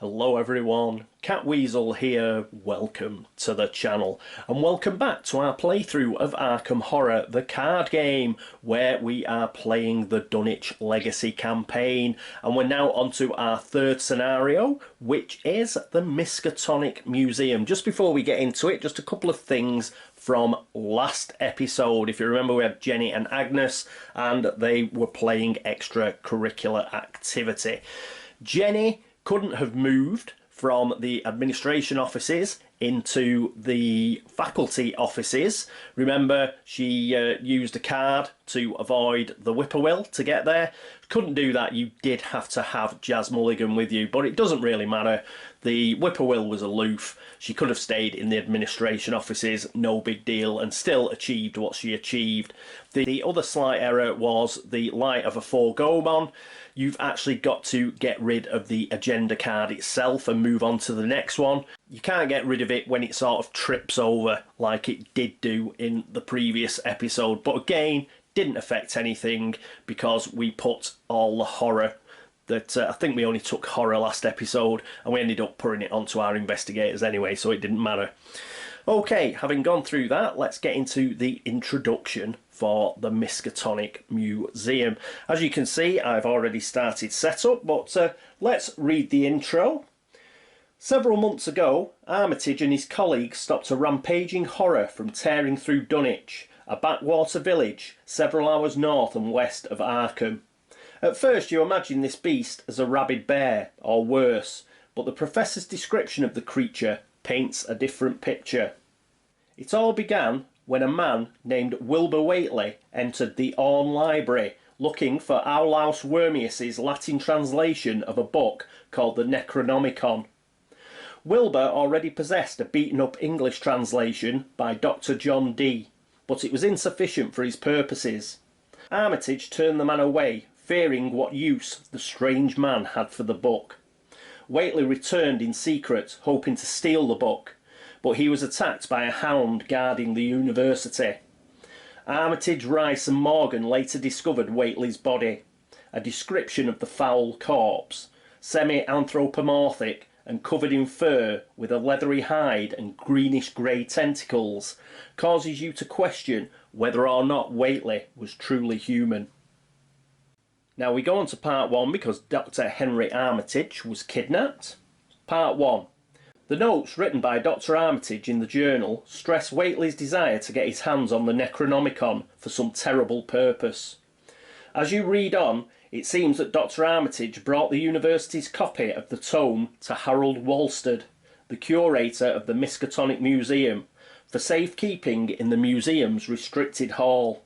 Hello everyone, Catweazle here, welcome to the channel and welcome back to our playthrough of Arkham Horror, the card game, where we are playing the Dunwich Legacy campaign, and we're now on to our third scenario, which is the Miskatonic Museum. Just before we get into it, just a couple of things from last episode. If you remember, we had Jenny and Agnes and they were playing extracurricular activity. Jenny couldn't have moved from the administration offices into the faculty offices. Remember, she used a card to avoid the whippoorwill to get there. Couldn't do that. You did have to have Jazz Mulligan with you, but it doesn't really matter. The whippoorwill was aloof. She could have stayed in the administration offices, no big deal, and still achieved what she achieved. The other slight error was the light of a foregomon. You've actually got to get rid of the agenda card itself and move on to the next one. You can't get rid of it when it sort of trips over like it did do in the previous episode, but again, didn't affect anything because we put all the horror that I think we only took horror last episode and we ended up putting it onto our investigators anyway, so it didn't matter. Okay, having gone through that, let's get into the introduction for the Miskatonic Museum. As you can see, I've already started setup, but let's read the intro. Several months ago, Armitage and his colleagues stopped a rampaging horror from tearing through Dunwich, a backwater village several hours north and west of Arkham. At first you imagine this beast as a rabid bear, or worse, but the professor's description of the creature paints a different picture. It all began when a man named Wilbur Whately entered the Orne Library looking for Aulaus Wormius's Latin translation of a book called the Necronomicon. Wilbur already possessed a beaten-up English translation by Dr. John Dee, but it was insufficient for his purposes. Armitage turned the man away, fearing what use the strange man had for the book. Whately returned in secret, hoping to steal the book, but he was attacked by a hound guarding the university. Armitage, Rice and Morgan later discovered Whately's body, a description of the foul corpse, semi-anthropomorphic and covered in fur with a leathery hide and greenish-grey tentacles, causes you to question whether or not Whately was truly human. Now we go on to part 1 because Dr. Henry Armitage was kidnapped. Part 1. The notes written by Dr. Armitage in the journal stress Whately's desire to get his hands on the Necronomicon for some terrible purpose. As you read on, it seems that Dr. Armitage brought the university's copy of the tome to Harold Walstead, the curator of the Miskatonic Museum, for safekeeping in the museum's restricted hall.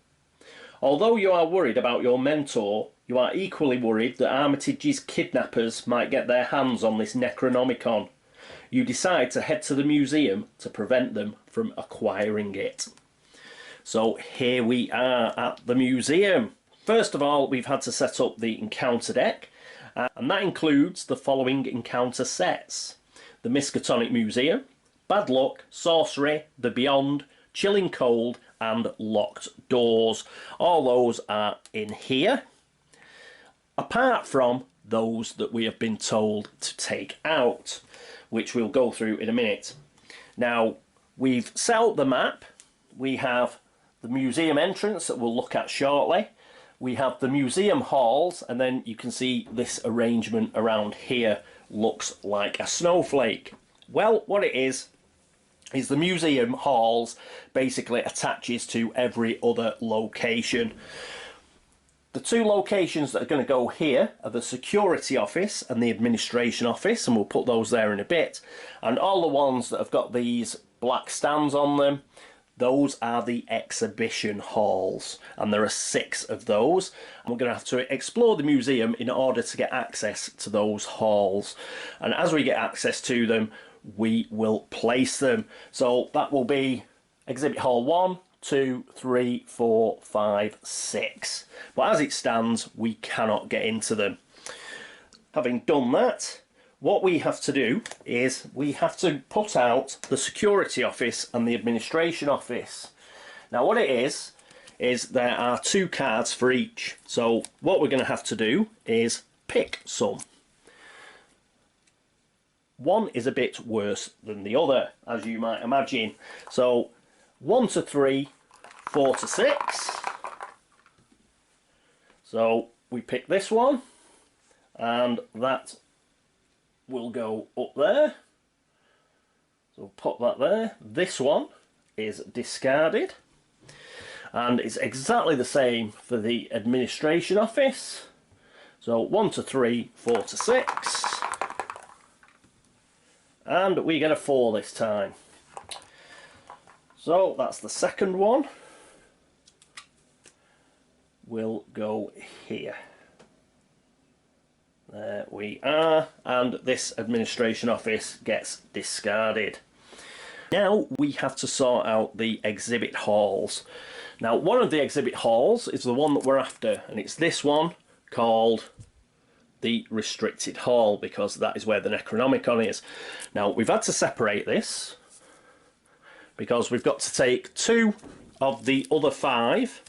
Although you are worried about your mentor, you are equally worried that Armitage's kidnappers might get their hands on this Necronomicon. You decide to head to the museum to prevent them from acquiring it. So here we are at the museum. First of all, we've had to set up the encounter deck, and that includes the following encounter sets: the Miskatonic Museum, Bad Luck, Sorcery, The Beyond, Chilling Cold, and Locked Doors. All those are in here, apart from those that we have been told to take out, which we'll go through in a minute. Now, we've set up the map. We have the museum entrance that we'll look at shortly. We have the museum halls, and then you can see this arrangement around here looks like a snowflake. Well, what it is the museum halls basically attaches to every other location. The two locations that are going to go here are the security office and the administration office, and we'll put those there in a bit. And all the ones that have got these black stands on them, those are the exhibition halls, and there are 6 of those. And we're going to have to explore the museum in order to get access to those halls. And as we get access to them, we will place them. So that will be exhibit hall 1, 2, 3, 4, 5, 6. But as it stands, we cannot get into them. Having done that, what we have to do is we have to put out the security office and the administration office. Now what it is there are 2 cards for each. So what we're going to have to do is pick some. one is a bit worse than the other, as you might imagine. So 1 to 3, 4 to 6. So we pick this one, and that will go up there. So pop that there. This one is discarded. And it's exactly the same for the administration office. So 1 to 3, 4 to 6. And we get a 4 this time. So that's the second one. Will go here. There we are. And this administration office gets discarded. Now we have to sort out the exhibit halls. Now one of the exhibit halls is the one that we're after, and it's this one called the restricted hall, because that is where the Necronomicon is. Now we've had to separate this because we've got to take 2 of the other 5.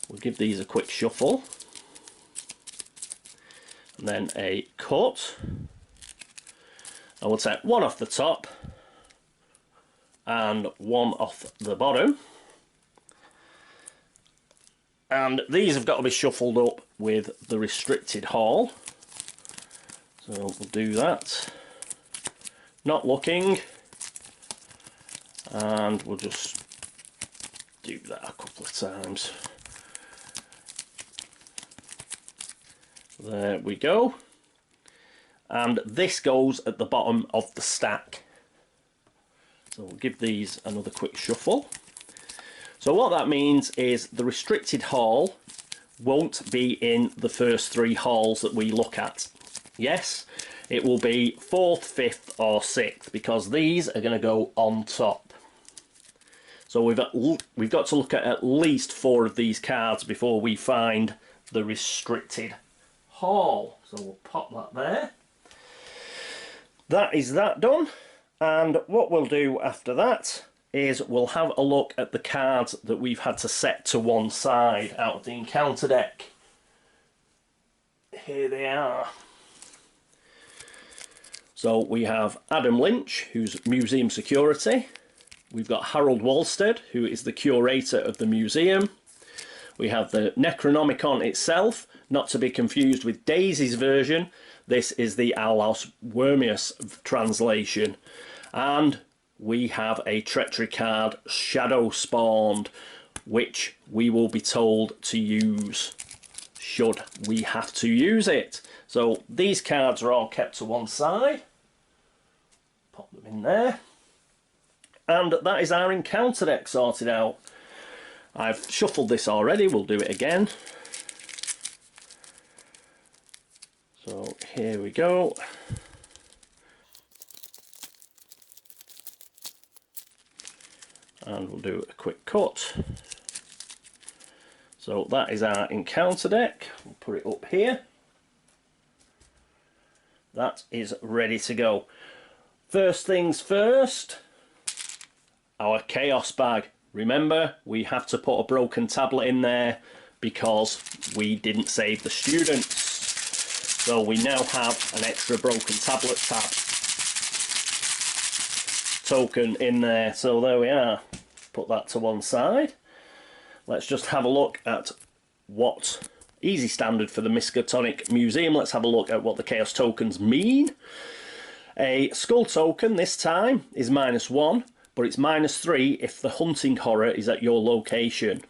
We'll give these a quick shuffle and then a cut, and we'll take 1 off the top and 1 off the bottom, and these have got to be shuffled up with the restricted hall. So we'll do that, not looking, and we'll just do that a couple of times. There we go. And this goes at the bottom of the stack. So we'll give these another quick shuffle. So what that means is the restricted hall won't be in the first 3 halls that we look at. Yes, it will be 4th, 5th or 6th, because these are going to go on top. So we've got to look at least 4 of these cards before we find the restricted hall. So we'll pop that there. That is that done, and what we'll do after that is we'll have a look at the cards that we've had to set to one side out of the encounter deck. Here they are. So we have Adam Lynch, who's museum security. We've got Harold Walstead, who is the curator of the museum. We have the Necronomicon itself, not to be confused with Daisy's version. This is the Aulaus Wormius translation. And we have a treachery card, Shadow Spawned, which we will be told to use should we have to use it. So these cards are all kept to one side. Pop them in there. And that is our encounter deck sorted out. I've shuffled this already, we'll do it again. So here we go. And we'll do a quick cut. So that is our encounter deck. We'll put it up here. That is ready to go. First things first, our chaos bag. Remember, we have to put a broken tablet in there because we didn't save the students. So we now have an extra broken tablet tab token in there. So there we are. Put that to one side. Let's just have a look at what easy standard for the Miskatonic Museum. Let's have a look at what the chaos tokens mean. A skull token this time is -1. But it's -3 if the hunting horror is at your location.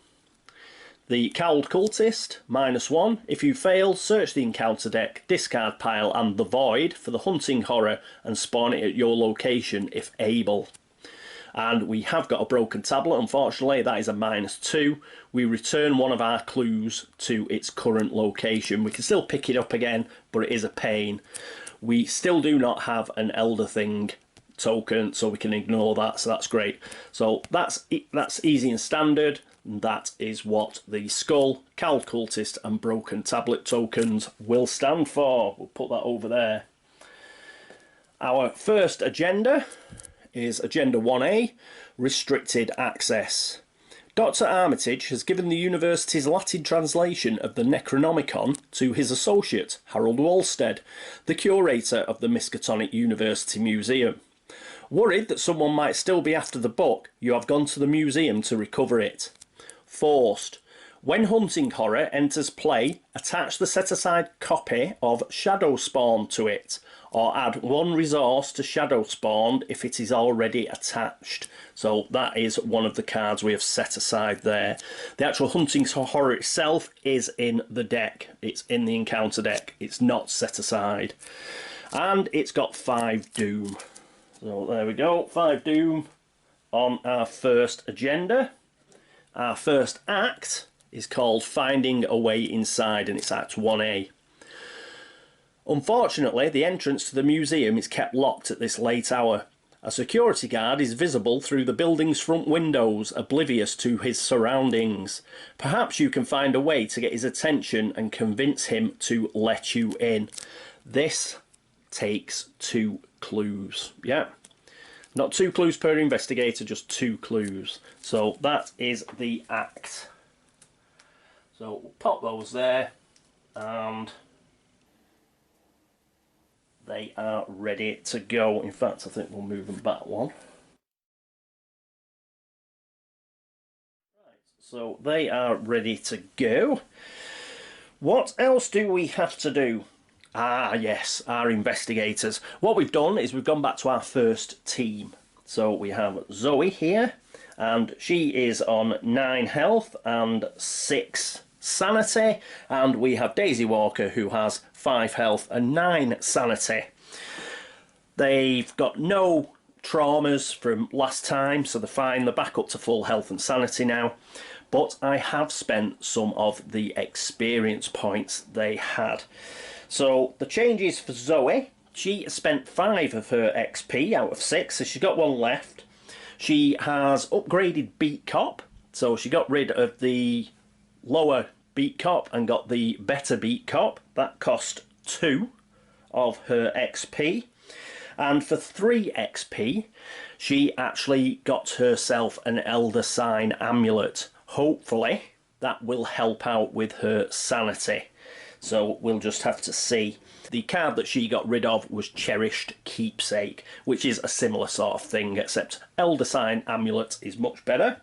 The cowled cultist, -1. If you fail, search the encounter deck, discard pile and the void for the hunting horror and spawn it at your location if able. And we have got a broken tablet, unfortunately, that is a -2. We return one of our clues to its current location. We can still pick it up again, but it is a pain. We still do not have an Elder Thing token, so we can ignore that, so that's great. So that's easy and standard. That is what the skull, cowled cultist and broken tablet tokens will stand for. We'll put that over there. Our first agenda is agenda 1A, restricted access. Dr. Armitage has given the university's Latin translation of the Necronomicon to his associate, Harold Walstead, the curator of the Miskatonic University Museum. Worried that someone might still be after the book, you have gone to the museum to recover it. Forced. When hunting horror enters play, attach the set-aside copy of Shadow Spawn to it, or add 1 resource to Shadow Spawn if it is already attached. So that is one of the cards we have set aside there. The actual hunting horror itself is in the deck. It's in the encounter deck. It's not set aside. And it's got 5 doom. So there we go, 5 doom on our first agenda. Our first act is called Finding a Way Inside, and it's Act 1A. Unfortunately, the entrance to the museum is kept locked at this late hour. A security guard is visible through the building's front windows, oblivious to his surroundings. Perhaps you can find a way to get his attention and convince him to let you in. This takes 2 clues. Yeah. Not 2 clues per investigator, just 2 clues. So that is the act. So we'll pop those there, and they are ready to go. In fact, I think we'll move them back one. Right, so they are ready to go. What else do we have to do? Ah, yes, our investigators. What we've done is we've gone back to our first team. So we have Zoe here, and she is on 9 health and 6 sanity, and we have Daisy Walker, who has 5 health and 9 sanity. They've got no traumas from last time, so they're fine. They're back up to full health and sanity now, but I have spent some of the experience points they had. So the changes for Zoe: she spent 5 of her XP out of 6, so she's got 1 left. She has upgraded Beat Cop, so she got rid of the lower Beat Cop and got the better Beat Cop. That cost 2 of her XP. And for 3 XP, she actually got herself an Elder Sign amulet. Hopefully, that will help out with her sanity. So we'll just have to see. The card that she got rid of was Cherished Keepsake, which is a similar sort of thing, except Elder Sign amulet is much better.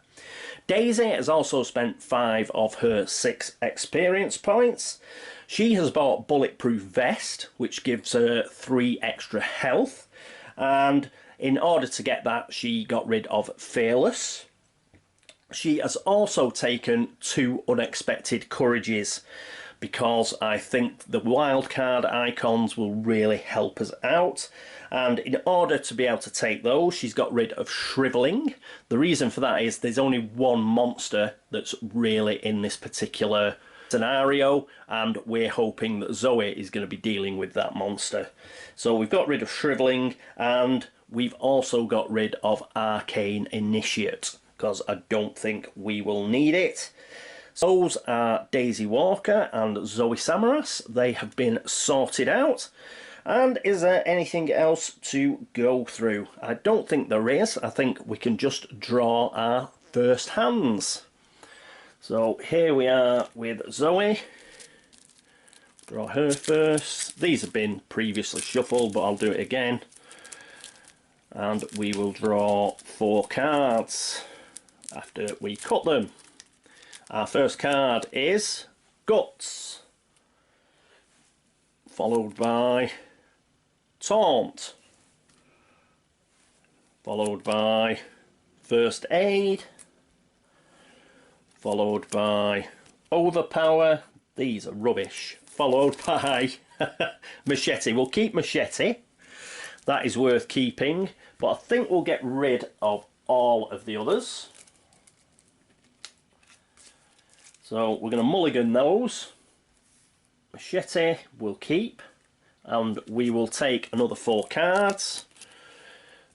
Daisy has also spent 5 of her 6 experience points. She has bought Bulletproof Vest, which gives her 3 extra health. And in order to get that, she got rid of Fearless. She has also taken 2 unexpected courages, because I think the wildcard icons will really help us out. And in order to be able to take those, she's got rid of Shriveling. The reason for that is there's only 1 monster that's really in this particular scenario, and we're hoping that Zoe is going to be dealing with that monster. So we've got rid of Shriveling, and we've also got rid of Arcane Initiate, because I don't think we will need it. Those are Daisy Walker and Zoe Samaras. They have been sorted out. And is there anything else to go through? I don't think there is. I think we can just draw our first hands. So here we are with Zoe. Draw her first. These have been previously shuffled, but I'll do it again. And we will draw 4 cards after we cut them. Our first card is Guts, followed by Taunt, followed by First Aid, followed by Overpower. These are rubbish. Followed by Machete. We'll keep Machete. That is worth keeping, but I think we'll get rid of all of the others. So we're going to mulligan those. Machete we'll keep, and we will take another 4 cards.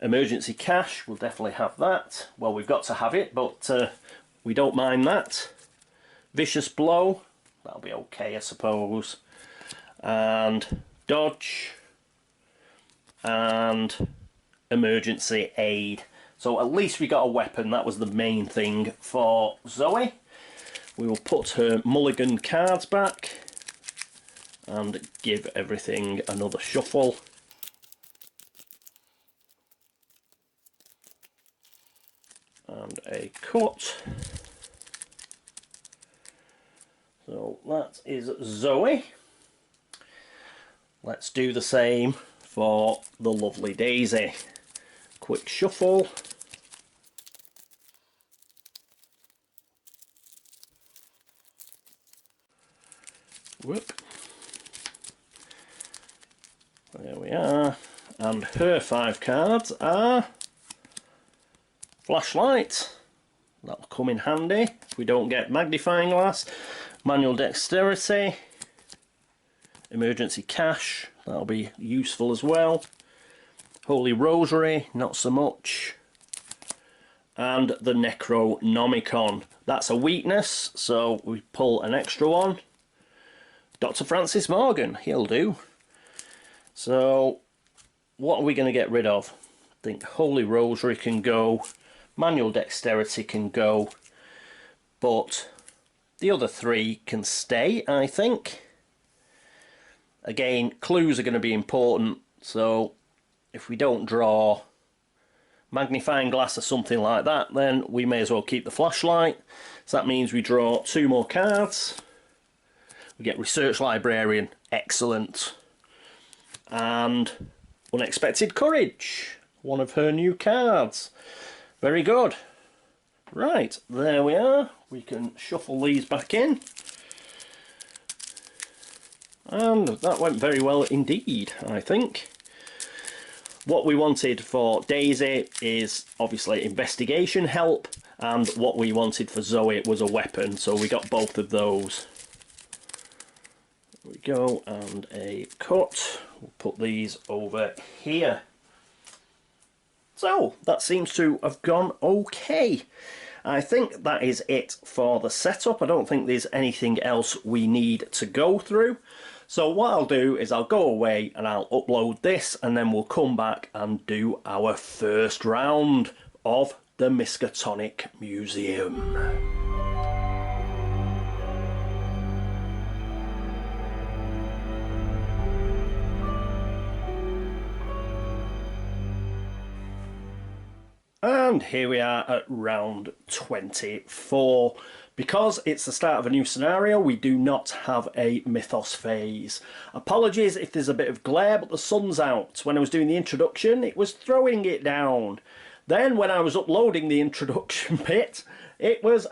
Emergency Cash, we'll definitely have that. Well, we've got to have it, but we don't mind that. Vicious Blow, that'll be okay, I suppose. And Dodge, and Emergency Aid. So at least we got a weapon. That was the main thing for Zoe. We will put her mulligan cards back and give everything another shuffle. And a cut. So that is Zoe. Let's do the same for the lovely Daisy. Quick shuffle. Whoop. There we are. And her 5 cards are flashlight. That'll come in handy if we don't get magnifying glass. Manual dexterity. Emergency cash. That'll be useful as well. Holy Rosary, not so much. And the Necronomicon. That's a weakness, so we pull an extra one. Dr. Francis Morgan, he'll do. So, what are we going to get rid of? I think Holy Rosary can go. Manual Dexterity can go. But the other 3 can stay, I think. Again, clues are going to be important, so if we don't draw magnifying glass or something like that, then we may as well keep the flashlight. So that means we draw 2 more cards. We get Research Librarian, excellent. And Unexpected Courage, one of her new cards. Very good. Right, there we are. We can shuffle these back in. And that went very well indeed, I think. What we wanted for Daisy is obviously investigation help, and what we wanted for Zoe was a weapon, so we got both of those. There we go, and a cut. We'll put these over here. So, that seems to have gone okay. I think that is it for the setup. I don't think there's anything else we need to go through. So what I'll do is I'll go away and I'll upload this, and then we'll come back and do our first round of the Miskatonic Museum. And here we are at round 24. Because it's the start of a new scenario, we do not have a mythos phase. Apologies if there's a bit of glare, but the sun's out. When I was doing the introduction, it was throwing it down. Then when I was uploading the introduction bit, it was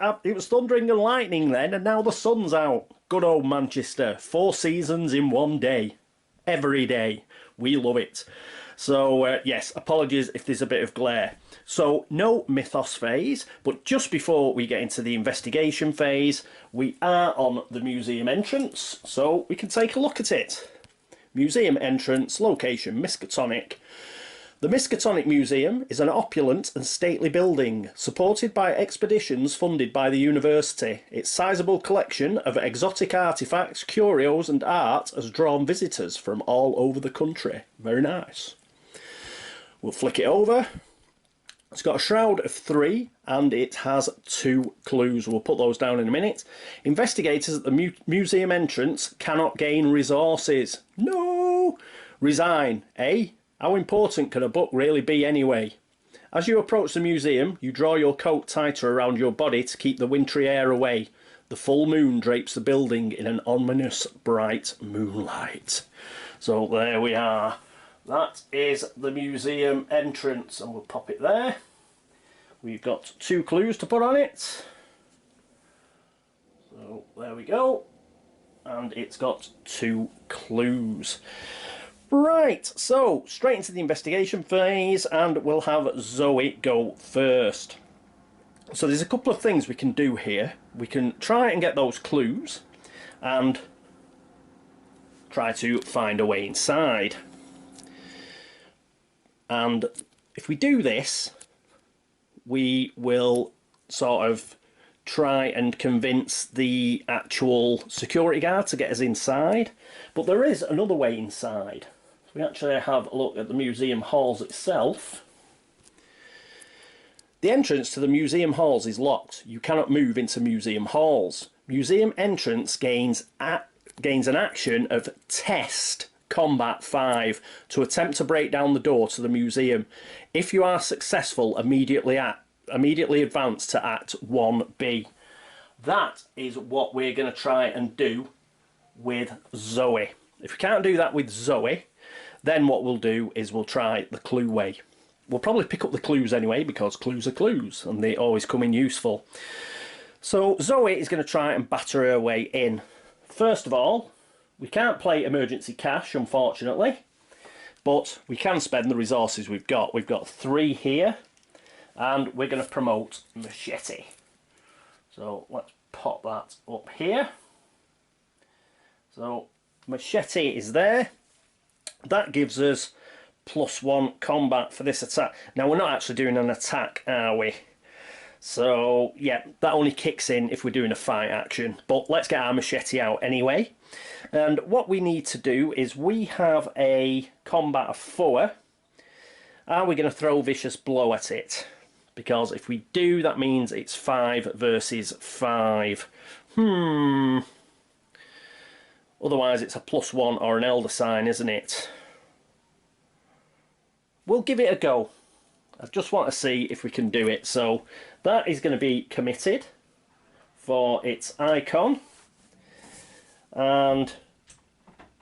thundering and lightning then, and now the sun's out. Good old Manchester. 4 seasons in one day. Every day. We love it. So, yes, apologies if there's a bit of glare. So, no mythos phase, but just before we get into the investigation phase, we are on the museum entrance, so we can take a look at it. Museum entrance, location Miskatonic. The Miskatonic Museum is an opulent and stately building, supported by expeditions funded by the university. Its sizable collection of exotic artefacts, curios and art has drawn visitors from all over the country. Very nice. We'll flick it over. It's got a shroud of 3 and it has 2 clues. We'll put those down in a minute. Investigators at the museum entrance cannot gain resources. No! Resign. A. How important can a book really be anyway? As you approach the museum, you draw your coat tighter around your body to keep the wintry air away. The full moon drapes the building in an ominous bright moonlight. So there we are. That is the museum entrance, and we'll pop it there. We've got 2 clues to put on it. So there we go. And it's got 2 clues. Right, so straight into the investigation phase, and we'll have Zoe go first. So there's a couple of things we can do here. We can try and get those clues and try to find a way inside. And if we do this, we will sort of try and convince the actual security guard to get us inside. But there is another way inside. So we actually have a look at the museum halls itself. The entrance to the museum halls is locked. You cannot move into museum halls. Museum entrance gains an action of test combat 5 to attempt to break down the door to the museum. If you are successful, immediately advance to Act 1B. That is what we're going to try and do with Zoe. If we can't do that with Zoe, then what we'll do is we'll try the clue way. We'll probably pick up the clues anyway, because clues are clues and they always come in useful. So Zoe is going to try and batter her way in. First of all, we can't play emergency cash, unfortunately, but we can spend the resources we've got. We've got 3 here, and we're going to promote machete. So let's pop that up here. So machete is there. That gives us +1 combat for this attack. Now, we're not actually doing an attack, are we? So, yeah, that only kicks in if we're doing a fight action. But let's get our machete out anyway. And what we need to do is we have a combat of 4. Are we going to throw vicious blow at it? Because if we do, that means it's 5 versus 5. Otherwise, it's a +1 or an elder sign, isn't it? We'll give it a go. I just want to see if we can do it. So that is going to be committed for its icon. And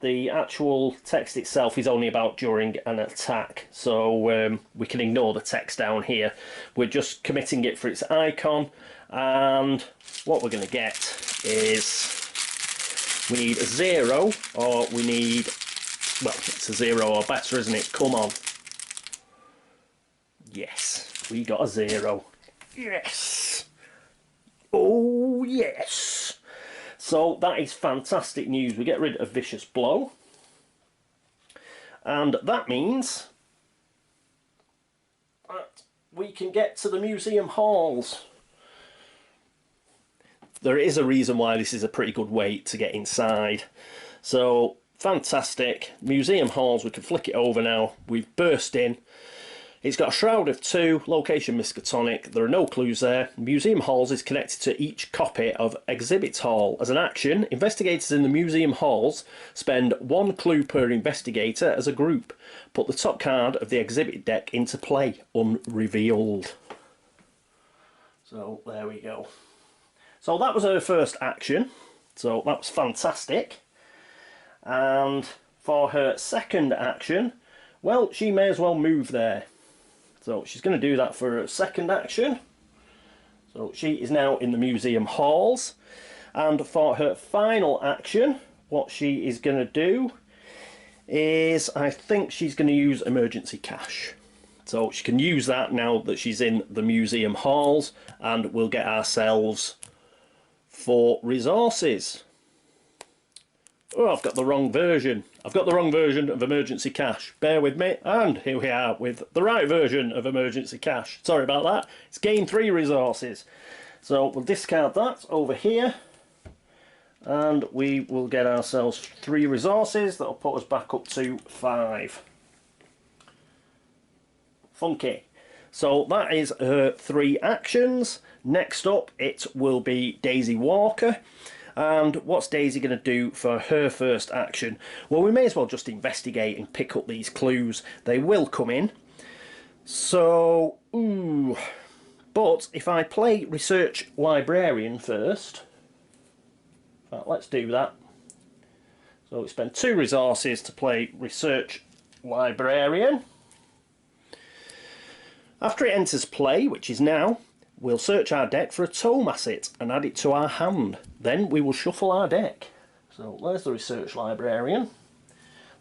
the actual text itself is only about during an attack. So we can ignore the text down here. We're just committing it for its icon. And what we're going to get is we need a 0, or we need, well, it's a 0 or better, isn't it? Come on. Yes, we got a 0. Yes. Oh, yes. So that is fantastic news. We get rid of vicious blow. And that means that we can get to the museum halls. There is a reason why this is a pretty good way to get inside. So, fantastic. Museum halls, we can flick it over now. We've burst in. It's got a shroud of 2, location Miskatonic. There are no clues there. Museum halls is connected to each copy of Exhibit Hall. As an action, investigators in the museum halls spend 1 clue per investigator as a group. Put the top card of the exhibit deck into play, unrevealed. So, there we go. So that was her first action, so that was fantastic. And for her second action, well, she may as well move there. So she's going to do that for her second action. So she is now in the museum halls. And for her final action, what she is going to do is, I think she's going to use emergency cash. So she can use that now that she's in the museum halls, and we'll get ourselves 4 resources. Oh, I've got the wrong version. I've got the wrong version of emergency cash. Bear with me. And here we are with the right version of emergency cash. Sorry about that. It's gain 3 resources. So we'll discard that over here. And we will get ourselves 3 resources. That'll put us back up to 5. Funky. So that is her 3 actions. Next up, it will be Daisy Walker. And what's Daisy going to do for her first action? Well, we may as well just investigate and pick up these clues. They will come in. So, but if I play Research Librarian first, in fact, let's do that. So we spend 2 resources to play Research Librarian. After it enters play, which is now, we'll search our deck for a tome asset and add it to our hand. Then we will shuffle our deck. So there's the Research Librarian.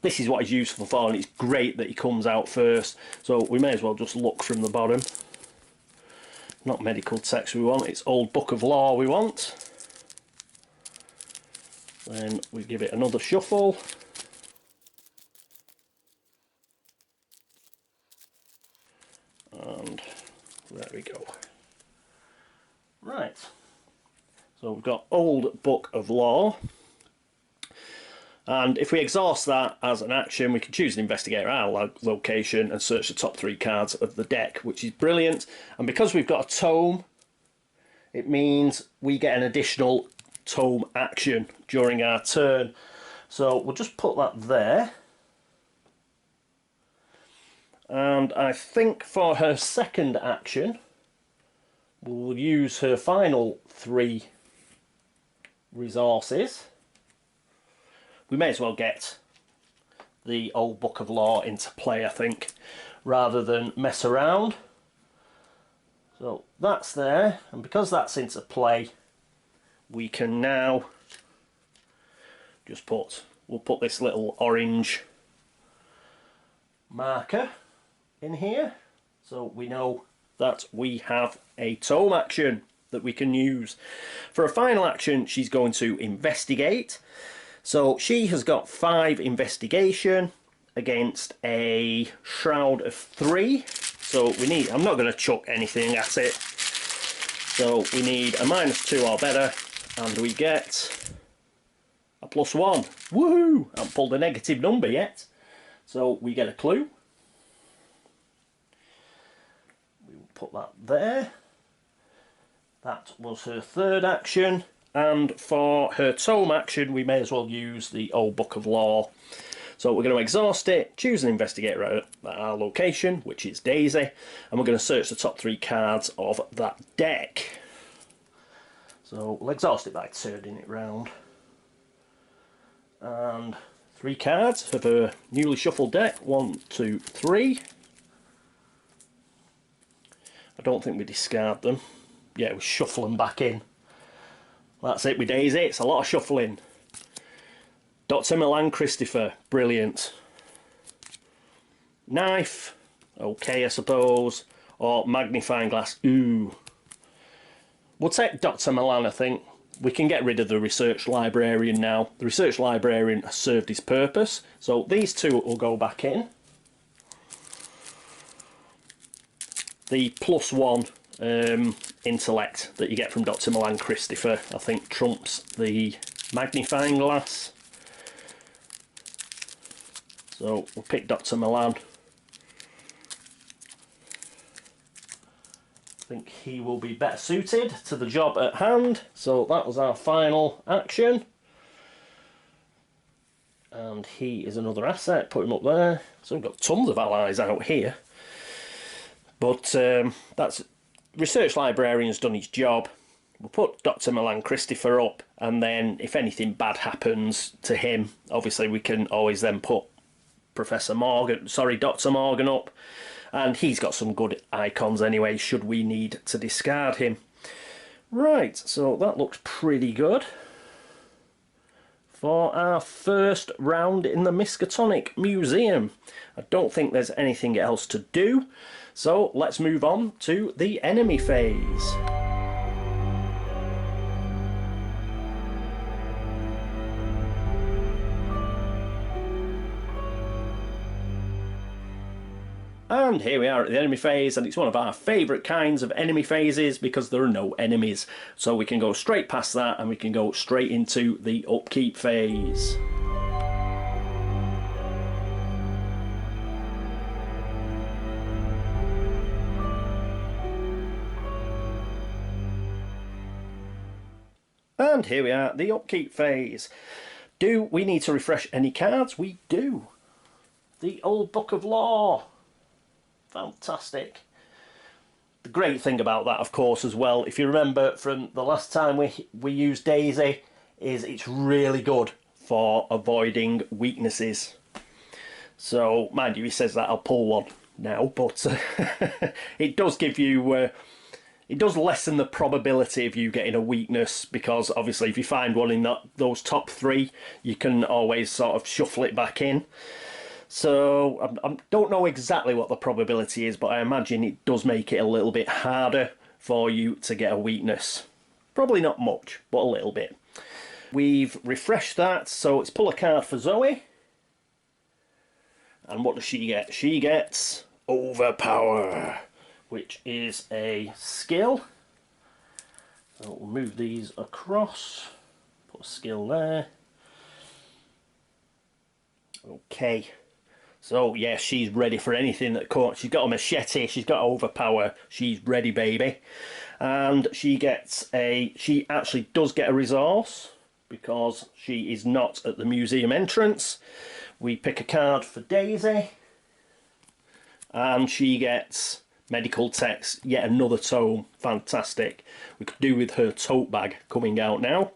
This is what he's useful for, and it's great that he comes out first. So we may as well just look from the bottom. Not medical text we want, it's Old Book of Law we want. Then we give it another shuffle. And there we go. Right. So we've got Old Book of Law. And if we exhaust that as an action, we can choose an investigator at our location and search the top 3 cards of the deck, which is brilliant. And because we've got a tome, it means we get an additional tome action during our turn. So we'll just put that there. And I think for her second action, we'll use her final 3 resources. We may as well get the old Book of Law into play, I think, rather than mess around. So that's there, and because that's into play, we can now just we'll put this little orange marker in here, so we know that we have a tome action that we can use. For a final action, she's going to investigate. So she has got 5 investigation against a shroud of 3. So we need, I'm not going to chuck anything at it. So we need a -2 or better, and we get a +1. Woohoo! I haven't pulled a negative number yet. So we get a clue. We will put that there. That was her third action. And for her tome action, we may as well use the old Book of Law. So we're going to exhaust it, choose an investigator at our location, which is Daisy, and we're going to search the top 3 cards of that deck. So we'll exhaust it by turning it round. And 3 cards of her newly shuffled deck. 1, 2, 3. I don't think we discard them. Yeah, we shuffle them back in. That's it with Daisy, it's a lot of shuffling. Dr. Milan Christopher, brilliant. Knife, okay I suppose. Or magnifying glass, ooh. We'll take Dr. Milan, I think. We can get rid of the research librarian now. The research librarian has served his purpose. So these 2 will go back in. The +1 intellect that you get from Dr. Milan Christopher, I think, trumps the magnifying glass. So we'll pick Dr. Milan. I think he will be better suited to the job at hand. So that was our final action. And he is another asset, put him up there. So we've got tons of allies out here. But that's research librarian's done his job. We'll put Dr. Milan Christopher up, and then if anything bad happens to him, obviously we can always then put Dr. Morgan up, and he's got some good icons anyway, should we need to discard him. Right, so that looks pretty good for our first round in the Miskatonic Museum. I don't think there's anything else to do, so let's move on to the enemy phase. And here we are at the enemy phase, and it's one of our favourite kinds of enemy phases because there are no enemies. So we can go straight past that and we can go straight into the upkeep phase. And here we are, the upkeep phase. Do we need to refresh any cards? We do. The old Book of Law. Fantastic. The great thing about that, of course, as well, if you remember from the last time we used Daisy, is it's really good for avoiding weaknesses. So, mind you, he says that I'll pull one now, but it does give you... it does lessen the probability of you getting a weakness, because obviously if you find one in those top 3, you can always sort of shuffle it back in. So I don't know exactly what the probability is, but I imagine it does make it a little bit harder for you to get a weakness. Probably not much, but a little bit. We've refreshed that, so let's pull a card for Zoe. And what does she get? She gets Overpower, which is a skill. So we'll move these across, put a skill there. Okay. So, yeah, she's ready for anything that comes. She's got a machete, she's got overpower, she's ready, baby. And she actually does get a resource, because she is not at the museum entrance. We pick a card for Daisy, and she gets medical text, yet another tome. Fantastic. We could do with her tote bag coming out now.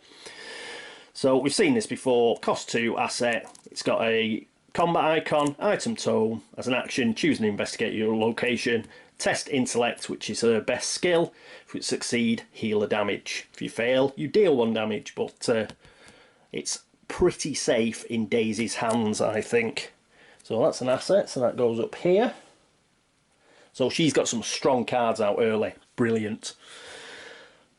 So we've seen this before. Cost 2 asset. It's got a combat icon, item tome. As an action, choose and investigate your location. Test intellect, which is her best skill. If you succeed, heal a damage. If you fail, you deal 1 damage. But it's pretty safe in Daisy's hands, I think. So that's an asset, so that goes up here. So she's got some strong cards out early. Brilliant.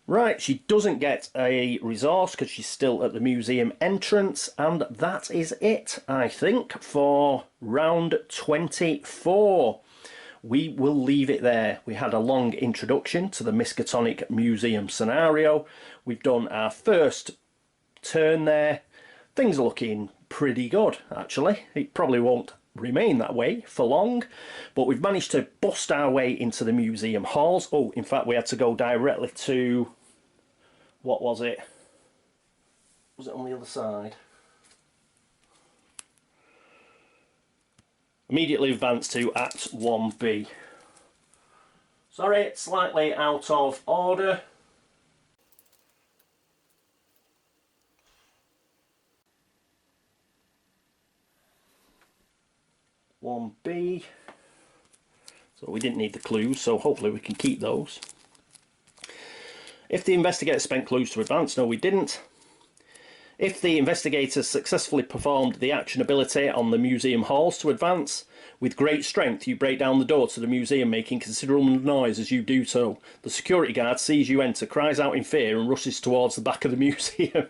Right, she doesn't get a resource because she's still at the museum entrance, and that is it, I think, for round 24. We will leave it there. We had a long introduction to the Miskatonic Museum scenario. We've done our first turn there. Things are looking pretty good, actually. It probably won't remain that way for long, but we've managed to bust our way into the museum halls. Oh, in fact, we had to go directly to, what was it? Was it on the other side? Immediately advance to Act 1B. Sorry, it's slightly out of order. 1B. So we didn't need the clues, so hopefully we can keep those. If the investigator spent clues to advance, no we didn't. If the investigator successfully performed the action ability on the museum halls to advance, with great strength you break down the door to the museum, making considerable noise as you do so. The security guard sees you enter, cries out in fear and rushes towards the back of the museum.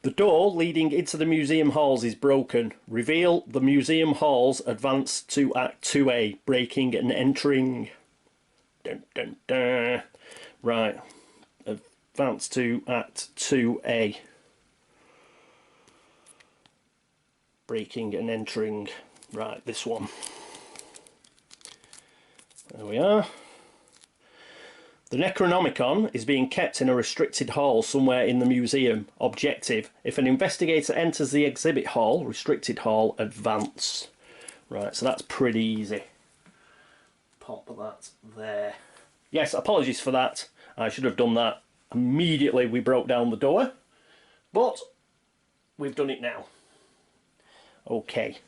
The door leading into the museum halls is broken. Reveal the museum halls, advance to Act 2A, breaking and entering. Dun, dun, dun. Right, advance to Act 2A. Breaking and entering. Right, this one. There we are. The Necronomicon is being kept in a restricted hall somewhere in the museum. Objective: if an investigator enters the exhibit hall, restricted hall, advance. Right, so that's pretty easy. Pop that there. Yes, apologies for that. I should have done that immediately we broke down the door. But we've done it now. Okay.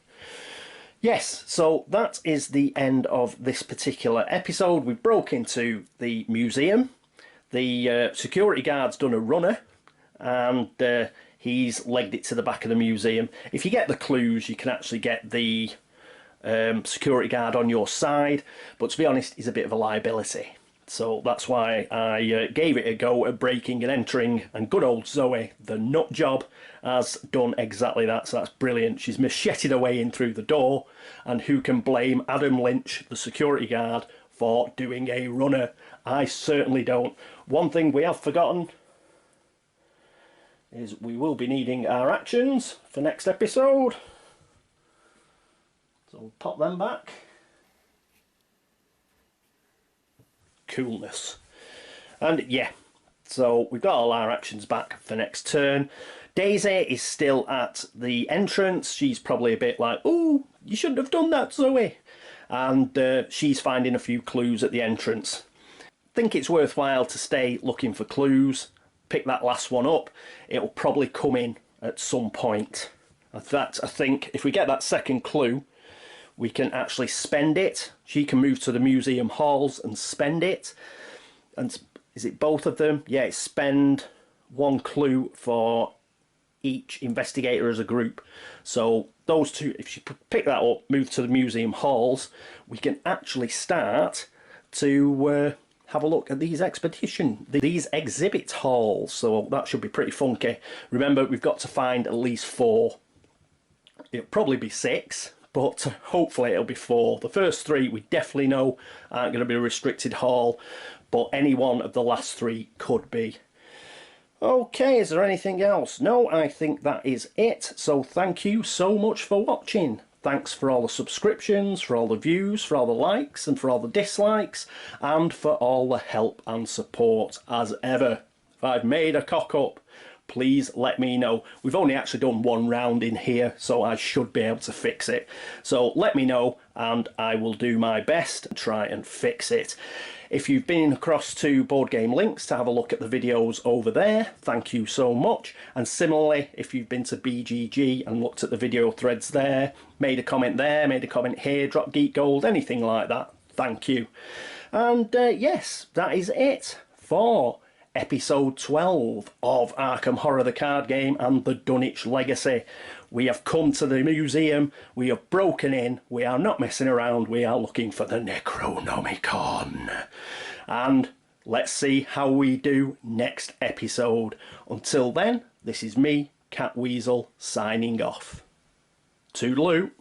Yes, so that is the end of this particular episode. We broke into the museum. The security guard's done a runner, and he's legged it to the back of the museum. If you get the clues, you can actually get the security guard on your side, but to be honest, he's a bit of a liability. So that's why I gave it a go at breaking and entering, and good old Zoe, the nut job, has done exactly that. So that's brilliant. She's macheted her way in through the door, and who can blame Adam Lynch, the security guard, for doing a runner? I certainly don't. One thing we have forgotten is we will be needing our actions for next episode. So we'll pop them back. Coolness. And yeah, so we've got all our actions back for next turn. Daisy is still at the entrance. She's probably a bit like, oh, you shouldn't have done that, Zoe. And she's finding a few clues at the entrance. Think it's worthwhile to stay looking for clues. Pick that last one up. It'll probably come in at some point. I think if we get that second clue, we can actually spend it. She can move to the museum halls and spend it. And is it both of them? Yeah, it's spend one clue for each investigator as a group. So those two, if you pick that up, move to the museum halls, we can actually start to have a look at these exhibit halls. So that should be pretty funky. Remember, we've got to find at least 4. It'll probably be 6. But hopefully it'll be 4. The first 3 we definitely know aren't going to be a restricted hall, but any one of the last 3 could be. Okay, is there anything else? No, I think that is it. So thank you so much for watching. Thanks for all the subscriptions, for all the views, for all the likes and for all the dislikes, and for all the help and support as ever. If I've made a cock up, please let me know. We've only actually done one round in here, so I should be able to fix it. So let me know and I will do my best and try and fix it. If you've been across to Board Game Links to have a look at the videos over there, thank you so much. And similarly, if you've been to BGG and looked at the video threads there, made a comment there, made a comment here, drop Geek Gold, anything like that, thank you. And yes, that is it for episode 12 of Arkham Horror the card game and the Dunwich Legacy. We have come to the museum, we have broken in, we are not messing around, we are looking for the Necronomicon. And let's see how we do next episode. Until then, this is me, Catweazle, signing off. Toodaloo.